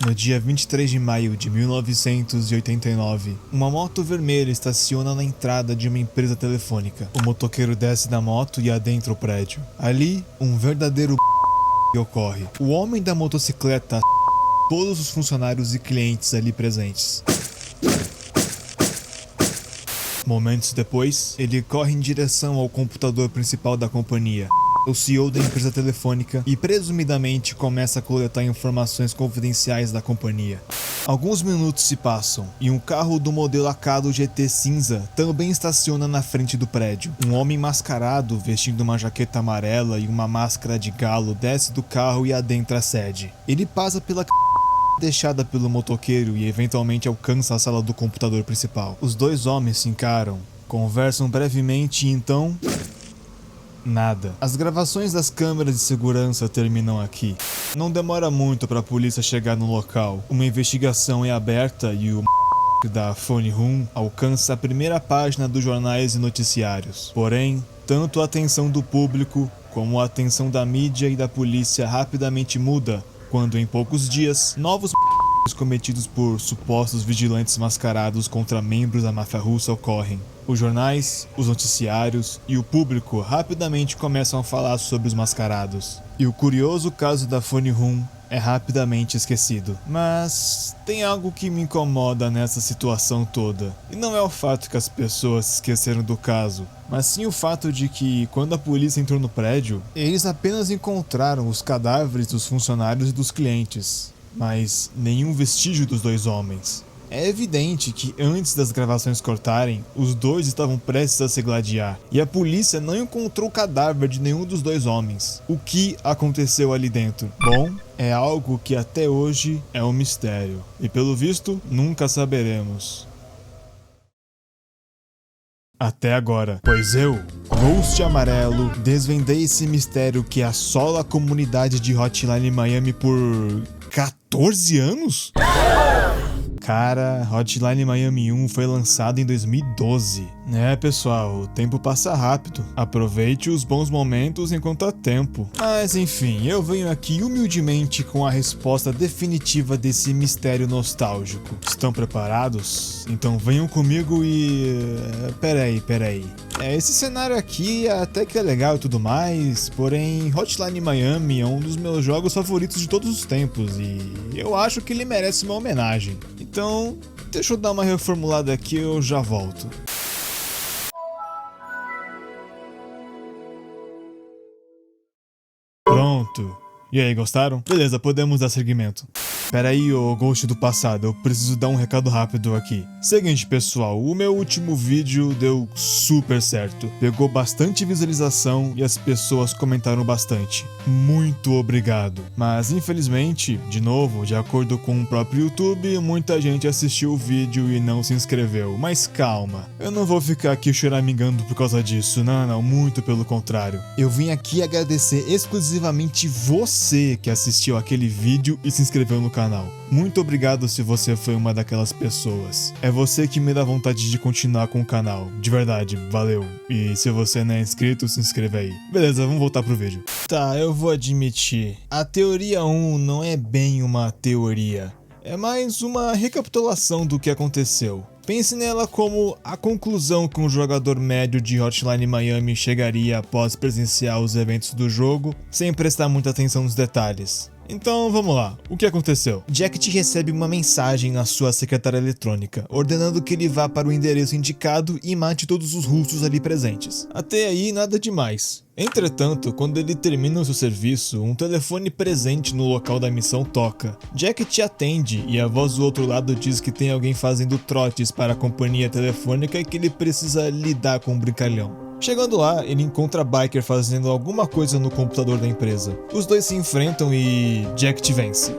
No dia 23 de maio de 1989, uma moto vermelha estaciona na entrada de uma empresa telefônica. O motoqueiro desce da moto e adentra o prédio. Ali, um verdadeiro ocorre. O homem da motocicleta todos os funcionários e clientes ali presentes. Momentos depois, ele corre em direção ao computador principal da companhia, o CEO da empresa telefônica, e presumidamente começa a coletar informações confidenciais da companhia. Alguns minutos se passam e um carro do modelo Acado GT cinza também estaciona na frente do prédio. Um homem mascarado, vestindo uma jaqueta amarela e uma máscara de galo, desce do carro e adentra a sede. Ele passa pela deixada pelo motoqueiro e eventualmente alcança a sala do computador principal. Os dois homens se encaram, conversam brevemente e então... nada. As gravações das câmeras de segurança terminam aqui. Não demora muito para a polícia chegar no local. Uma investigação é aberta e o da Phone Room alcança a primeira página dos jornais e noticiários. Porém, tanto a atenção do público como a atenção da mídia e da polícia rapidamente muda quando em poucos dias, novos cometidos por supostos vigilantes mascarados contra membros da máfia russa ocorrem. Os jornais, os noticiários e o público rapidamente começam a falar sobre os mascarados. E o curioso caso da Phone Room é rapidamente esquecido. Mas tem algo que me incomoda nessa situação toda. E não é o fato que as pessoas se esqueceram do caso, mas sim o fato de que, quando a polícia entrou no prédio, eles apenas encontraram os cadáveres dos funcionários e dos clientes, mas nenhum vestígio dos dois homens. É evidente que antes das gravações cortarem, os dois estavam prestes a se gladiar, e a polícia não encontrou o cadáver de nenhum dos dois homens. O que aconteceu ali dentro? Bom, é algo que até hoje é um mistério, e pelo visto, nunca saberemos. Até agora, pois eu, Ghost Amarelo, desvendei esse mistério que assola a comunidade de Hotline Miami por 14 anos? Cara, Hotline Miami 1 foi lançado em 2012. Pessoal, o tempo passa rápido. Aproveite os bons momentos enquanto há tempo. Mas enfim, eu venho aqui humildemente com a resposta definitiva desse mistério nostálgico. Estão preparados? Então venham comigo e... Peraí. Esse cenário aqui até que é legal e tudo mais, porém Hotline Miami é um dos meus jogos favoritos de todos os tempos e eu acho que ele merece uma homenagem. Então, deixa eu dar uma reformulada aqui e eu já volto. Pronto. E aí, gostaram? Beleza, podemos dar seguimento. Pera aí, ô Ghost do passado, eu preciso dar um recado rápido aqui. Seguinte, pessoal, o meu último vídeo deu super certo. Pegou bastante visualização e as pessoas comentaram bastante. Muito obrigado. Mas, infelizmente, de novo, de acordo com o próprio YouTube, muita gente assistiu o vídeo e não se inscreveu. Mas calma, eu não vou ficar aqui choramingando por causa disso, não, muito pelo contrário. Eu vim aqui agradecer exclusivamente você que assistiu aquele vídeo e se inscreveu no canal. Muito obrigado se você foi uma daquelas pessoas. É você que me dá vontade de continuar com o canal. De verdade, valeu. E se você não é inscrito, se inscreva aí. Beleza, vamos voltar pro vídeo. Tá, eu vou admitir. A teoria 1 não é bem uma teoria. É mais uma recapitulação do que aconteceu. Pense nela como a conclusão que um jogador médio de Hotline Miami chegaria após presenciar os eventos do jogo, sem prestar muita atenção nos detalhes. Então vamos lá, o que aconteceu? Jacket recebe uma mensagem na sua secretária eletrônica, ordenando que ele vá para o endereço indicado e mate todos os russos ali presentes. Até aí nada demais. Entretanto, quando ele termina o seu serviço, um telefone presente no local da missão toca. Jacket atende e a voz do outro lado diz que tem alguém fazendo trotes para a companhia telefônica e que ele precisa lidar com um brincalhão. Chegando lá, ele encontra Biker fazendo alguma coisa no computador da empresa. Os dois se enfrentam e Jacket vence.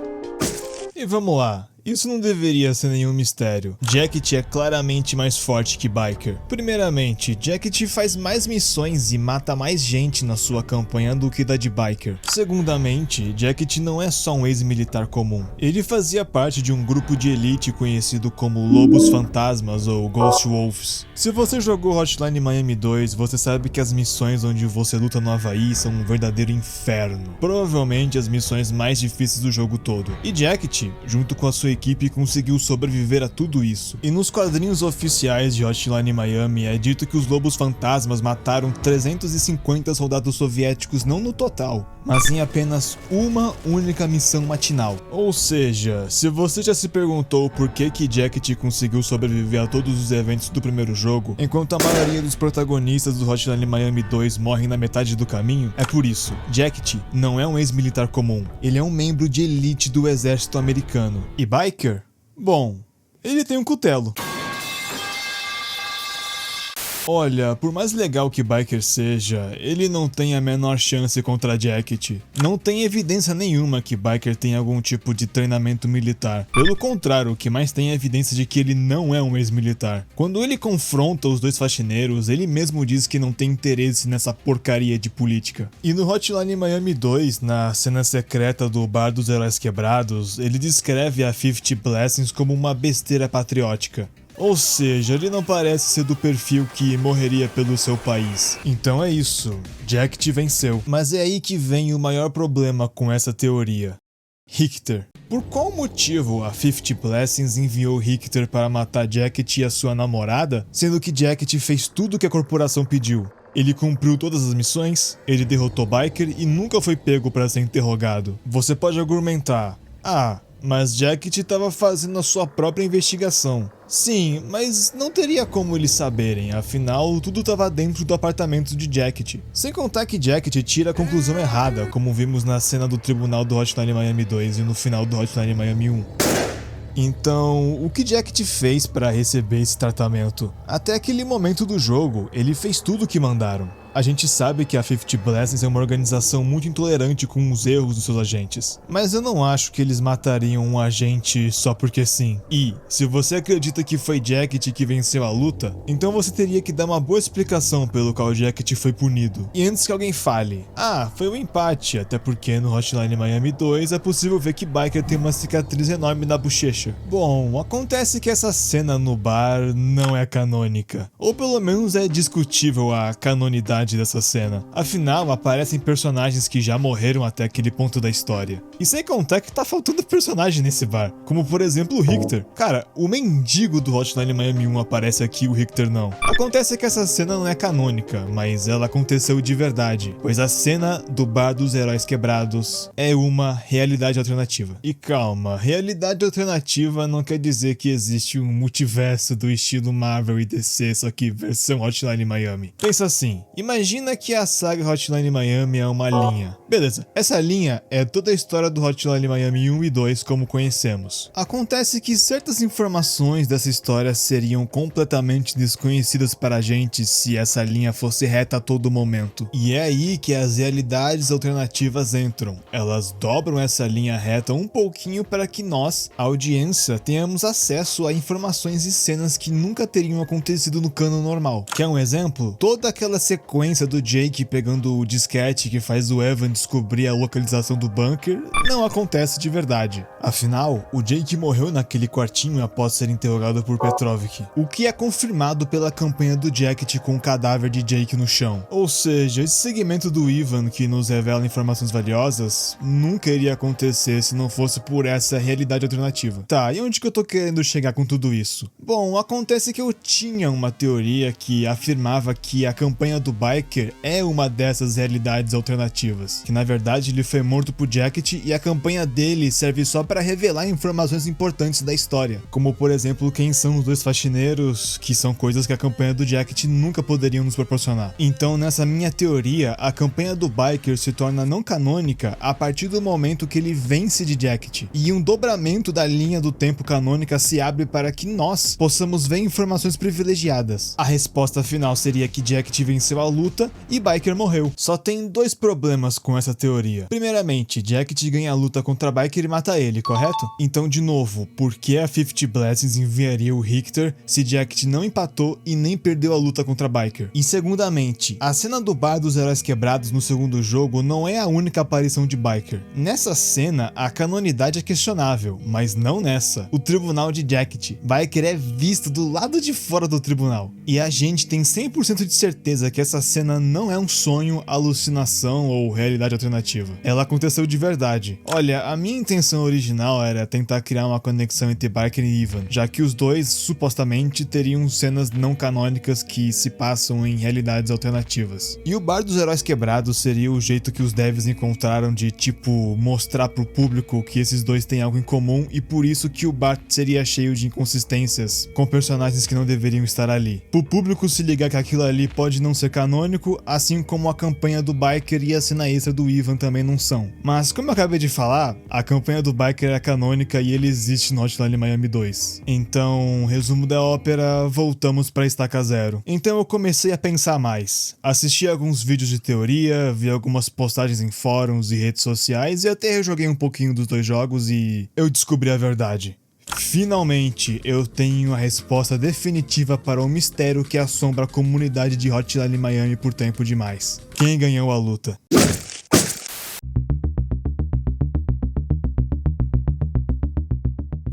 E vamos lá, Isso não deveria ser nenhum mistério. Jacket é claramente mais forte que Biker. Primeiramente, Jacket faz mais missões e mata mais gente na sua campanha do que da de Biker. Segundamente, Jacket não é só um ex-militar comum. Ele fazia parte de um grupo de elite conhecido como Lobos Fantasmas ou Ghost Wolves. Se você jogou Hotline Miami 2, você sabe que as missões onde você luta no Havaí são um verdadeiro inferno. Provavelmente as missões mais difíceis do jogo todo. E Jacket, junto com a sua equipe, conseguiu sobreviver a tudo isso. E nos quadrinhos oficiais de Hotline Miami é dito que os Lobos Fantasmas mataram 350 soldados soviéticos não no total, mas em apenas uma única missão matinal. Ou seja, se você já se perguntou por que Jacket conseguiu sobreviver a todos os eventos do primeiro jogo, enquanto a maioria dos protagonistas do Hotline Miami 2 morrem na metade do caminho, é por isso. Jacket não é um ex-militar comum, ele é um membro de elite do exército americano. E Biker? Bom, ele tem um cutelo. Olha, por mais legal que Biker seja, ele não tem a menor chance contra Jacket. Não tem evidência nenhuma que Biker tenha algum tipo de treinamento militar. Pelo contrário, o que mais tem é evidência de que ele não é um ex-militar. Quando ele confronta os dois faxineiros, ele mesmo diz que não tem interesse nessa porcaria de política. E no Hotline Miami 2, na cena secreta do Bar dos Heróis Quebrados, ele descreve a 50 Blessings como uma besteira patriótica. Ou seja, ele não parece ser do perfil que morreria pelo seu país. Então é isso, Jacket venceu. Mas é aí que vem o maior problema com essa teoria. Richter. Por qual motivo a 50 Blessings enviou Richter para matar Jacket e a sua namorada, sendo que Jacket fez tudo o que a corporação pediu? Ele cumpriu todas as missões, ele derrotou Biker e nunca foi pego para ser interrogado. Você pode argumentar, mas Jacket estava fazendo a sua própria investigação. Sim, mas não teria como eles saberem, afinal tudo estava dentro do apartamento de Jacket. Sem contar que Jacket tira a conclusão errada, como vimos na cena do tribunal do Hotline Miami 2 e no final do Hotline Miami 1. Então, o que Jacket fez para receber esse tratamento? Até aquele momento do jogo, ele fez tudo o que mandaram. A gente sabe que a 50 Blessings é uma organização muito intolerante com os erros dos seus agentes, mas eu não acho que eles matariam um agente só porque sim. E, se você acredita que foi Jacket que venceu a luta, então você teria que dar uma boa explicação pelo qual Jacket foi punido. E antes que alguém fale, foi um empate, até porque no Hotline Miami 2 é possível ver que Biker tem uma cicatriz enorme na bochecha. Bom, acontece que essa cena no bar não é canônica, ou pelo menos é discutível a canonidade dessa cena. Afinal, aparecem personagens que já morreram até aquele ponto da história. E sem contar que tá faltando personagem nesse bar, como por exemplo o Richter. Cara, o mendigo do Hotline Miami 1 aparece aqui e o Richter não. Acontece que essa cena não é canônica, mas ela aconteceu de verdade, pois a cena do Bar dos Heróis Quebrados é uma realidade alternativa. E calma, realidade alternativa não quer dizer que existe um multiverso do estilo Marvel e DC, só que versão Hotline Miami. Pensa assim, imagina que a saga Hotline Miami é uma linha. Beleza, essa linha é toda a história do Hotline Miami 1 e 2 como conhecemos. Acontece que certas informações dessa história seriam completamente desconhecidas para a gente se essa linha fosse reta a todo momento. E é aí que as realidades alternativas entram. Elas dobram essa linha reta um pouquinho para que nós, a audiência, tenhamos acesso a informações e cenas que nunca teriam acontecido no canon normal. Quer um exemplo? Toda aquela sequência do Jake pegando o disquete que faz o Evan descobrir a localização do bunker não acontece de verdade. Afinal, o Jake morreu naquele quartinho após ser interrogado por Petrovic, o que é confirmado pela campanha do Jacket com o cadáver de Jake no chão. Ou seja, esse segmento do Ivan que nos revela informações valiosas nunca iria acontecer se não fosse por essa realidade alternativa. Tá, e onde que eu tô querendo chegar com tudo isso? Bom, acontece que eu tinha uma teoria que afirmava que a campanha do Biker é uma dessas realidades alternativas, que na verdade ele foi morto por Jacket e a campanha dele serve só para revelar informações importantes da história, como por exemplo quem são os dois faxineiros, que são coisas que a campanha do Jacket nunca poderiam nos proporcionar. Então nessa minha teoria, a campanha do Biker se torna não canônica a partir do momento que ele vence de Jacket, e um dobramento da linha do tempo canônica se abre para que nós possamos ver informações privilegiadas. A resposta final seria que Jacket venceu a luta luta e Biker morreu. Só tem dois problemas com essa teoria. Primeiramente, Jacket ganha a luta contra Biker e mata ele, correto? Então, de novo, por que a 50 Blessings enviaria o Richter se Jacket não empatou e nem perdeu a luta contra Biker? E segundamente, a cena do bar dos heróis quebrados no segundo jogo não é a única aparição de Biker. Nessa cena, a canonidade é questionável, mas não nessa. O tribunal de Jacket. Biker é visto do lado de fora do tribunal. E a gente tem 100% de certeza que essa cena não é um sonho, alucinação ou realidade alternativa. Ela aconteceu de verdade. Olha, a minha intenção original era tentar criar uma conexão entre Biker e Ivan, já que os dois supostamente teriam cenas não canônicas que se passam em realidades alternativas. E o bar dos heróis quebrados seria o jeito que os devs encontraram de, tipo, mostrar pro público que esses dois têm algo em comum e por isso que o bar seria cheio de inconsistências com personagens que não deveriam estar ali. Pro público se ligar que aquilo ali pode não ser canônico, assim como a campanha do Biker e a cena extra do Ivan também não são. Mas como eu acabei de falar, a campanha do Biker é canônica e ele existe no Hotline Miami 2. Então, resumo da ópera, voltamos pra estaca zero. Então eu comecei a pensar mais. Assisti alguns vídeos de teoria, vi algumas postagens em fóruns e redes sociais e até rejoguei um pouquinho dos dois jogos e eu descobri a verdade. Finalmente, eu tenho a resposta definitiva para o mistério que assombra a comunidade de Hotline Miami por tempo demais. Quem ganhou a luta?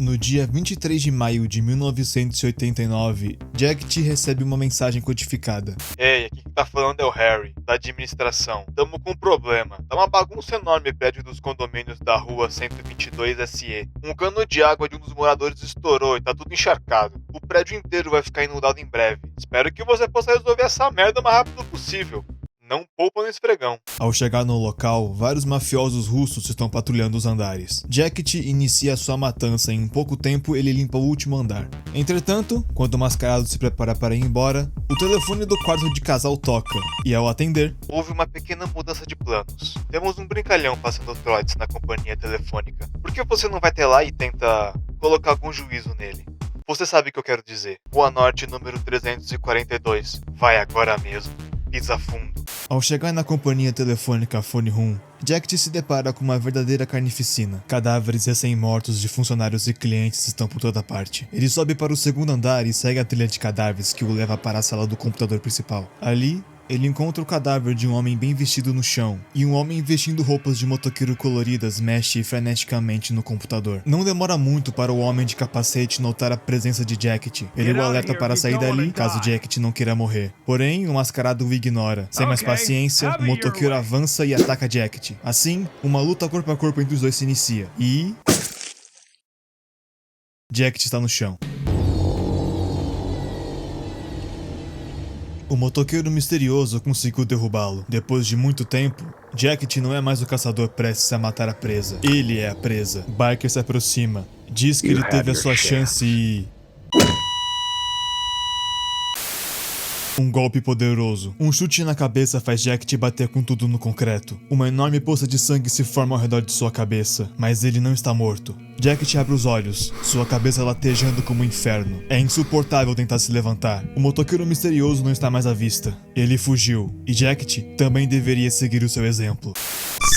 No dia 23 de maio de 1989, Jacket recebe uma mensagem codificada. Ei, aqui que tá falando é o Harry, da administração. Tamo com um problema. Tá uma bagunça enorme o prédio dos condomínios da rua 122 SE. Um cano de água de um dos moradores estourou e tá tudo encharcado. O prédio inteiro vai ficar inundado em breve. Espero que você possa resolver essa merda o mais rápido possível. Não poupa no esfregão. Ao chegar no local, vários mafiosos russos estão patrulhando os andares. Jacket inicia sua matança e em pouco tempo ele limpa o último andar. Entretanto, quando o mascarado se prepara para ir embora, o telefone do quarto de casal toca, e ao atender, houve uma pequena mudança de planos. Temos um brincalhão passando trotes na companhia telefônica. Por que você não vai até lá e tenta colocar algum juízo nele? Você sabe o que eu quero dizer. Rua Norte, número 342. Vai agora mesmo. Pisa fundo. Ao chegar na companhia telefônica Phone Room, Jacket se depara com uma verdadeira carnificina. Cadáveres recém-mortos de funcionários e clientes estão por toda parte. Ele sobe para o segundo andar e segue a trilha de cadáveres que o leva para a sala do computador principal. Ali, ele encontra o cadáver de um homem bem vestido no chão, e um homem vestindo roupas de motoqueiro coloridas mexe freneticamente no computador. Não demora muito para o homem de capacete notar a presença de Jacket. Ele o alerta para sair dali, caso Jacket não queira morrer. Porém, o mascarado o ignora. Sem mais paciência, o motoqueiro avança e ataca Jacket. Assim, uma luta corpo a corpo entre os dois se inicia. E... Jacket está no chão. O motoqueiro misterioso conseguiu derrubá-lo. Depois de muito tempo, Jacket não é mais o caçador prestes a matar a presa. Ele é a presa. Biker se aproxima, diz que ele teve a sua chance e... Um golpe poderoso. Um chute na cabeça faz Jacket bater com tudo no concreto. Uma enorme poça de sangue se forma ao redor de sua cabeça, mas ele não está morto. Jacket abre os olhos, sua cabeça latejando como um inferno. É insuportável tentar se levantar. O motoqueiro misterioso não está mais à vista. Ele fugiu, e Jacket também deveria seguir o seu exemplo.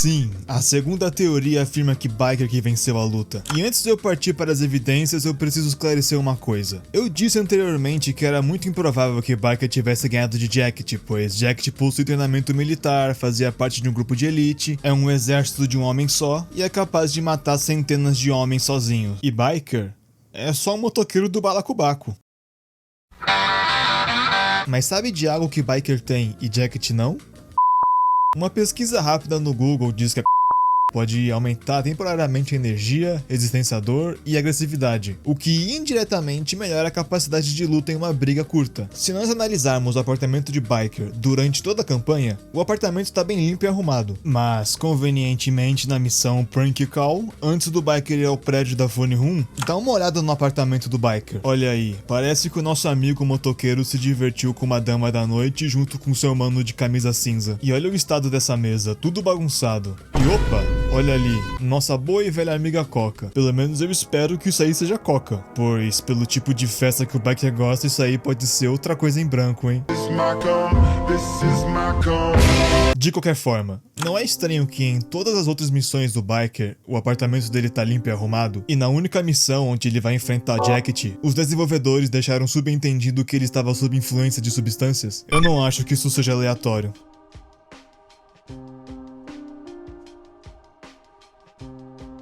Sim, a segunda teoria afirma que Biker que venceu a luta. E antes de eu partir para as evidências, eu preciso esclarecer uma coisa. Eu disse anteriormente que era muito improvável que Biker tivesse ganhado de Jacket, pois Jacket possui treinamento militar, fazia parte de um grupo de elite, é um exército de um homem só e é capaz de matar centenas de homens sozinho. E Biker é só um motoqueiro do balacobaco. Mas sabe de algo que Biker tem e Jacket não? Uma pesquisa rápida no Google diz que a pode aumentar temporariamente a energia, resistência à dor e agressividade, o que indiretamente melhora a capacidade de luta em uma briga curta. Se nós analisarmos o apartamento de Biker durante toda a campanha, o apartamento está bem limpo e arrumado, mas convenientemente na missão Prank Call, antes do Biker ir ao prédio da Phone Room, dá uma olhada no apartamento do Biker. Olha aí, parece que o nosso amigo motoqueiro se divertiu com uma dama da noite junto com seu mano de camisa cinza. E olha o estado dessa mesa, tudo bagunçado. E opa, olha ali, nossa boa e velha amiga Coca. Pelo menos eu espero que isso aí seja Coca, pois pelo tipo de festa que o biker gosta, isso aí pode ser outra coisa em branco, hein? De qualquer forma, não é estranho que em todas as outras missões do biker, o apartamento dele tá limpo e arrumado, e na única missão onde ele vai enfrentar Jacket, os desenvolvedores deixaram subentendido que ele estava sob influência de substâncias? Eu não acho que isso seja aleatório.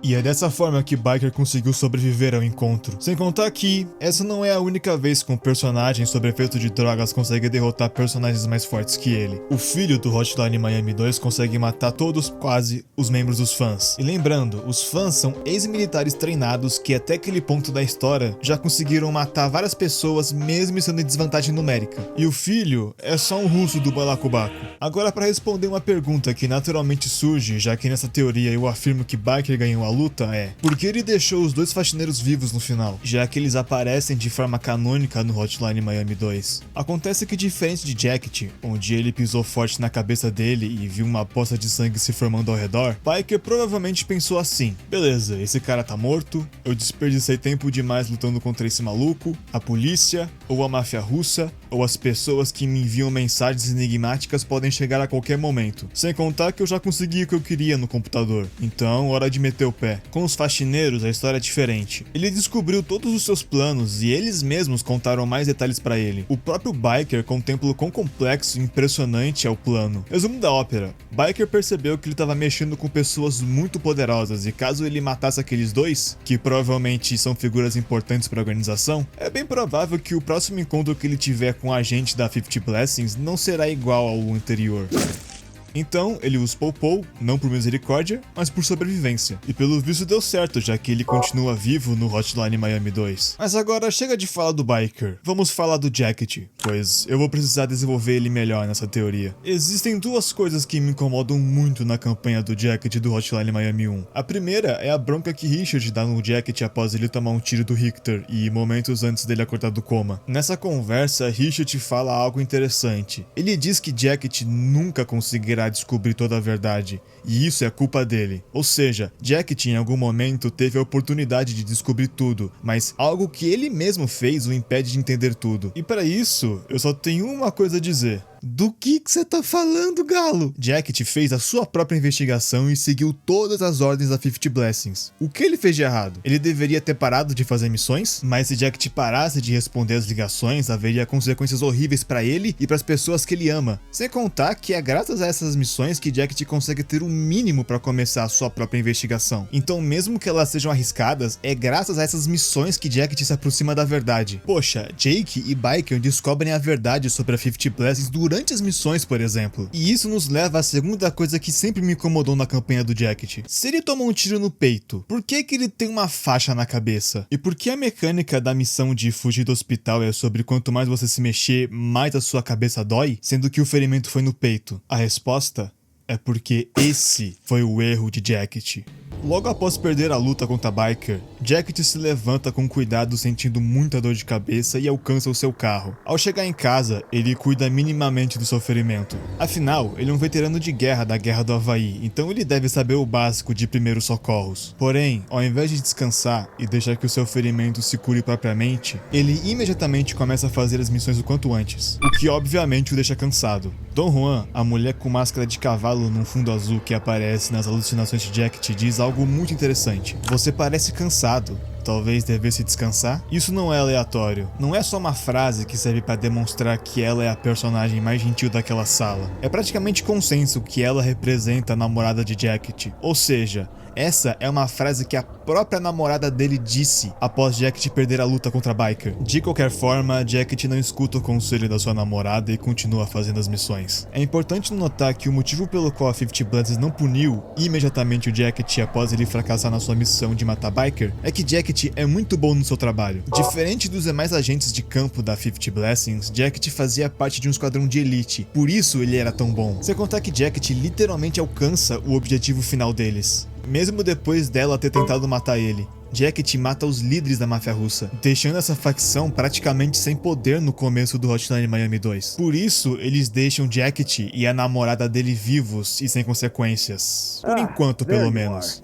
E é dessa forma que Biker conseguiu sobreviver ao encontro. Sem contar que, essa não é a única vez que um personagem sob efeito de drogas consegue derrotar personagens mais fortes que ele. O filho do Hotline Miami 2 consegue matar todos, quase, os membros dos fãs. E lembrando, os fãs são ex-militares treinados que até aquele ponto da história já conseguiram matar várias pessoas mesmo estando em desvantagem numérica. E o filho é só um russo do balacobaco. Agora, para responder uma pergunta que naturalmente surge, já que nessa teoria eu afirmo que Biker ganhou a luta, é: por que ele deixou os dois faxineiros vivos no final, já que eles aparecem de forma canônica no Hotline Miami 2? Acontece que, diferente de Jacket, onde ele pisou forte na cabeça dele e viu uma poça de sangue se formando ao redor, Biker provavelmente pensou assim: beleza, esse cara tá morto, eu desperdicei tempo demais lutando contra esse maluco, a polícia, ou a máfia russa, ou as pessoas que me enviam mensagens enigmáticas podem chegar a qualquer momento. Sem contar que eu já consegui o que eu queria no computador, então hora de meter o pé. Com os faxineiros a história é diferente. Ele descobriu todos os seus planos e eles mesmos contaram mais detalhes pra ele. O próprio Biker contempla o quão complexo e impressionante é o plano. Resumo da ópera: Biker percebeu que ele estava mexendo com pessoas muito poderosas e caso ele matasse aqueles dois, que provavelmente são figuras importantes para a organização, é bem provável que o próximo encontro que ele tiver com o agente da 50 Blessings não será igual ao anterior. Então, ele os poupou, não por misericórdia, mas por sobrevivência. E pelo visto deu certo, já que ele continua vivo no Hotline Miami 2. Mas agora chega de falar do Biker, vamos falar do Jacket, pois eu vou precisar desenvolver ele melhor nessa teoria. Existem duas coisas que me incomodam muito na campanha do Jacket do Hotline Miami 1. A primeira é a bronca que Richard dá no Jacket após ele tomar um tiro do Richter e momentos antes dele acordar do coma. Nessa conversa, Richard fala algo interessante. Ele diz que Jacket nunca conseguirá descobrir toda a verdade, e isso é culpa dele. Ou seja, Jacket em algum momento teve a oportunidade de descobrir tudo, mas algo que ele mesmo fez o impede de entender tudo. E para isso, eu só tenho uma coisa a dizer: do que você tá falando, galo? Jacket fez a sua própria investigação e seguiu todas as ordens da 50 Blessings. O que ele fez de errado? Ele deveria ter parado de fazer missões? Mas se Jacket parasse de responder as ligações, haveria consequências horríveis pra ele e pras pessoas que ele ama. Sem contar que é graças a essas missões que Jacket consegue ter o mínimo pra começar a sua própria investigação. Então, mesmo que elas sejam arriscadas, é graças a essas missões que Jacket se aproxima da verdade. Poxa, Jake e Biker descobrem a verdade sobre a 50 Blessings durante as missões, por exemplo. E isso nos leva à segunda coisa que sempre me incomodou na campanha do Jacket. Se ele tomou um tiro no peito, por que ele tem uma faixa na cabeça? E por que a mecânica da missão de fugir do hospital é sobre quanto mais você se mexer, mais a sua cabeça dói, sendo que o ferimento foi no peito? A resposta é porque esse foi o erro de Jacket. Logo após perder a luta contra Biker, Jacket se levanta com cuidado sentindo muita dor de cabeça e alcança o seu carro. Ao chegar em casa, ele cuida minimamente do seu ferimento. Afinal, ele é um veterano de guerra da Guerra do Havaí, então ele deve saber o básico de primeiros socorros. Porém, ao invés de descansar e deixar que o seu ferimento se cure propriamente, ele imediatamente começa a fazer as missões o quanto antes, o que obviamente o deixa cansado. Don Juan, a mulher com máscara de cavalo num fundo azul que aparece nas alucinações de Jacket, diz algo muito interessante: você parece cansado. Talvez devesse descansar? Isso não é aleatório. Não é só uma frase que serve para demonstrar que ela é a personagem mais gentil daquela sala. É praticamente consenso que ela representa a namorada de Jacket. Ou seja, essa é uma frase que a própria namorada dele disse após Jacket perder a luta contra Biker. De qualquer forma, Jacket não escuta o conselho da sua namorada e continua fazendo as missões. É importante notar que o motivo pelo qual a 50 Bloods não puniu imediatamente o Jacket após ele fracassar na sua missão de matar Biker é que Jacket é muito bom no seu trabalho. Diferente dos demais agentes de campo da 50 Blessings, Jacket fazia parte de um esquadrão de elite, por isso ele era tão bom. Sem contar que Jacket literalmente alcança o objetivo final deles. mesmo depois dela ter tentado matar ele. Jacket mata os líderes da máfia russa, deixando essa facção praticamente sem poder no começo do Hotline Miami 2. Por isso, eles deixam Jacket e a namorada dele vivos e sem consequências. Por enquanto, pelo menos.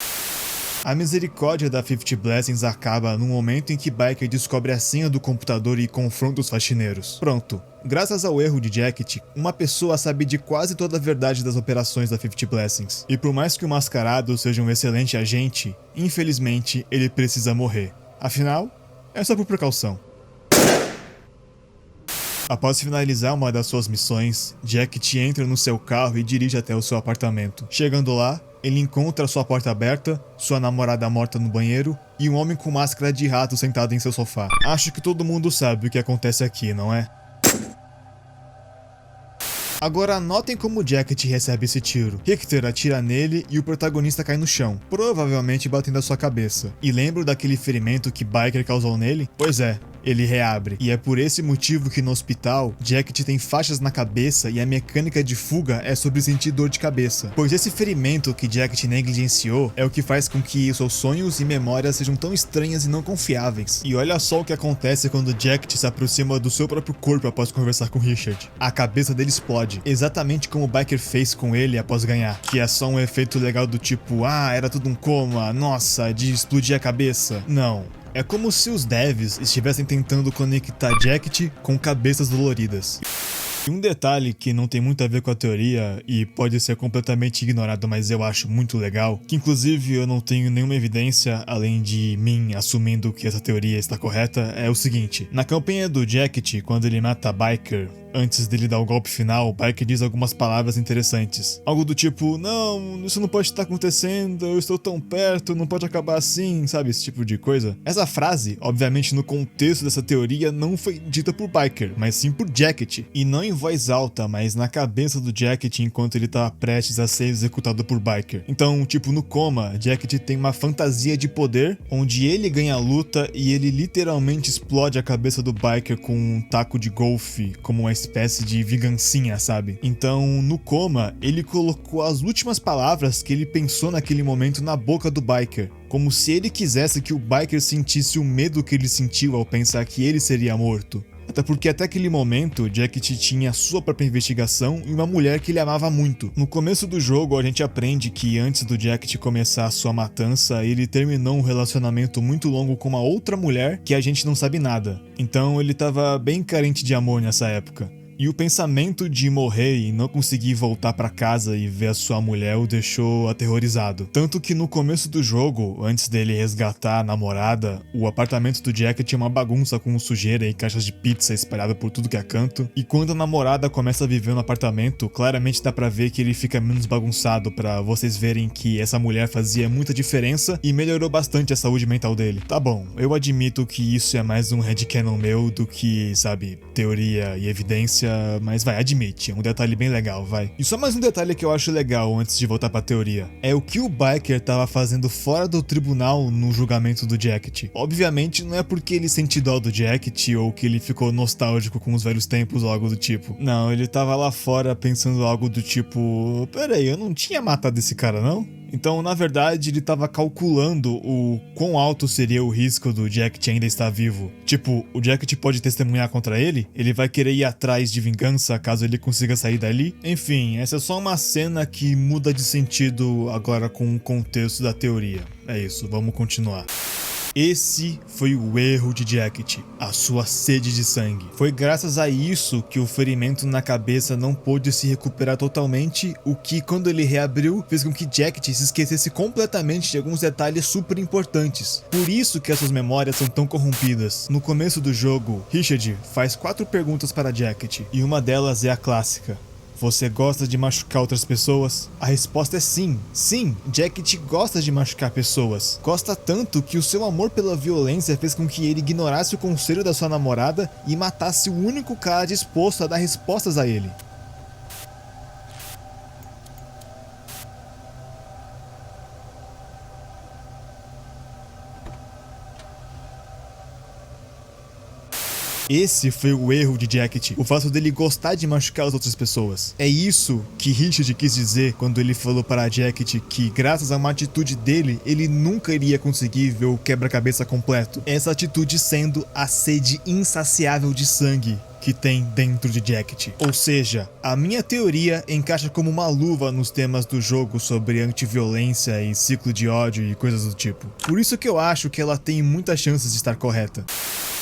A misericórdia da 50 Blessings acaba no momento em que Biker descobre a senha do computador e confronta os faxineiros. Pronto. Graças ao erro de Jacket, uma pessoa sabe de quase toda a verdade das operações da 50 Blessings. E por mais que o Mascarado seja um excelente agente, infelizmente ele precisa morrer. Afinal, é só por precaução. Após finalizar uma das suas missões, Jacket entra no seu carro e dirige até o seu apartamento. Chegando lá, ele encontra sua porta aberta, sua namorada morta no banheiro e um homem com máscara de rato sentado em seu sofá. Acho que todo mundo sabe o que acontece aqui, não é? Agora notem como Jacket recebe esse tiro. Richter atira nele e o protagonista cai no chão, provavelmente batendo a sua cabeça. E lembram daquele ferimento que Biker causou nele? Pois é. Ele reabre, e é por esse motivo que no hospital, Jacket tem faixas na cabeça e a mecânica de fuga é sobre sentir dor de cabeça. Pois esse ferimento que Jacket negligenciou é o que faz com que seus sonhos e memórias sejam tão estranhas e não confiáveis. E olha só o que acontece quando Jacket se aproxima do seu próprio corpo após conversar com Richard. A cabeça dele explode, exatamente como o Biker fez com ele após ganhar. Que é só um efeito legal do tipo, era tudo um coma, nossa, de explodir a cabeça. Não. É como se os devs estivessem tentando conectar Jacket com cabeças doloridas. E um detalhe que não tem muito a ver com a teoria e pode ser completamente ignorado, mas eu acho muito legal, que inclusive eu não tenho nenhuma evidência além de mim assumindo que essa teoria está correta, é o seguinte: na campanha do Jacket, quando ele mata Biker, antes dele dar o golpe final, o Biker diz algumas palavras interessantes. Algo do tipo, não, isso não pode estar acontecendo, eu estou tão perto, não pode acabar assim, sabe, esse tipo de coisa. Essa frase, obviamente no contexto dessa teoria, não foi dita por Biker, mas sim por Jacket. E não em voz alta, mas na cabeça do Jacket enquanto ele tá prestes a ser executado por Biker. Então, tipo, no coma, Jacket tem uma fantasia de poder, onde ele ganha a luta e ele literalmente explode a cabeça do Biker com um taco de golfe, como uma espécie de vingancinha, sabe? Então, no coma, ele colocou as últimas palavras que ele pensou naquele momento na boca do Biker, como se ele quisesse que o Biker sentisse o medo que ele sentiu ao pensar que ele seria morto. Até porque até aquele momento, Jacket tinha sua própria investigação e uma mulher que ele amava muito. No começo do jogo, a gente aprende que antes do Jacket começar a sua matança, ele terminou um relacionamento muito longo com uma outra mulher que a gente não sabe nada. Então ele tava bem carente de amor nessa época. E o pensamento de morrer e não conseguir voltar pra casa e ver a sua mulher o deixou aterrorizado. Tanto que no começo do jogo, antes dele resgatar a namorada, o apartamento do Jacket tinha uma bagunça com sujeira e caixas de pizza espalhadas por tudo que é canto. E quando a namorada começa a viver no apartamento, claramente dá pra ver que ele fica menos bagunçado, pra vocês verem que essa mulher fazia muita diferença e melhorou bastante a saúde mental dele. Tá bom, eu admito que isso é mais um headcanon meu do que, sabe, teoria e evidência, mas vai, admite, é um detalhe bem legal, vai. E só mais um detalhe que eu acho legal antes de voltar pra teoria. É o que o Biker tava fazendo fora do tribunal no julgamento do Jacket. Obviamente não é porque ele sente dó do Jacket ou que ele ficou nostálgico com os velhos tempos ou algo do tipo. Não, ele tava lá fora pensando algo do tipo, peraí, eu não tinha matado esse cara não? Então, na verdade, ele tava calculando o quão alto seria o risco do Jacket ainda estar vivo. Tipo, o Jacket pode testemunhar contra ele? Ele vai querer ir atrás de vingança caso ele consiga sair dali? Enfim, essa é só uma cena que muda de sentido agora com o contexto da teoria. É isso, vamos continuar. Esse foi o erro de Jacket, a sua sede de sangue. Foi graças a isso que o ferimento na cabeça não pôde se recuperar totalmente, o que, quando ele reabriu, fez com que Jacket se esquecesse completamente de alguns detalhes super importantes. Por isso que essas memórias são tão corrompidas. No começo do jogo, Richard faz 4 perguntas para Jacket, e uma delas é a clássica: você gosta de machucar outras pessoas? A resposta é sim. Sim, Jacket gosta de machucar pessoas. Gosta tanto que o seu amor pela violência fez com que ele ignorasse o conselho da sua namorada e matasse o único cara disposto a dar respostas a ele. Esse foi o erro de Jacket, o fato dele gostar de machucar as outras pessoas. É isso que Richard quis dizer quando ele falou para Jacket que, graças a uma atitude dele, ele nunca iria conseguir ver o quebra-cabeça completo. Essa atitude sendo a sede insaciável de sangue que tem dentro de Jacket. Ou seja, a minha teoria encaixa como uma luva nos temas do jogo sobre antiviolência e ciclo de ódio e coisas do tipo. Por isso que eu acho que ela tem muitas chances de estar correta.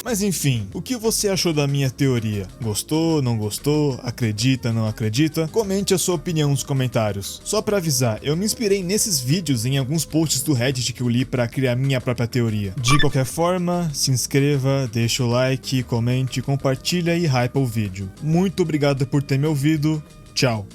Mas enfim, o que você achou da minha teoria? Gostou, não gostou? Acredita, não acredita? Comente a sua opinião nos comentários. Só pra avisar, eu me inspirei nesses vídeos em alguns posts do Reddit que eu li pra criar minha própria teoria. De qualquer forma, se inscreva, deixa o like, comente, compartilha e hypa o vídeo. Muito obrigado por ter me ouvido. Tchau.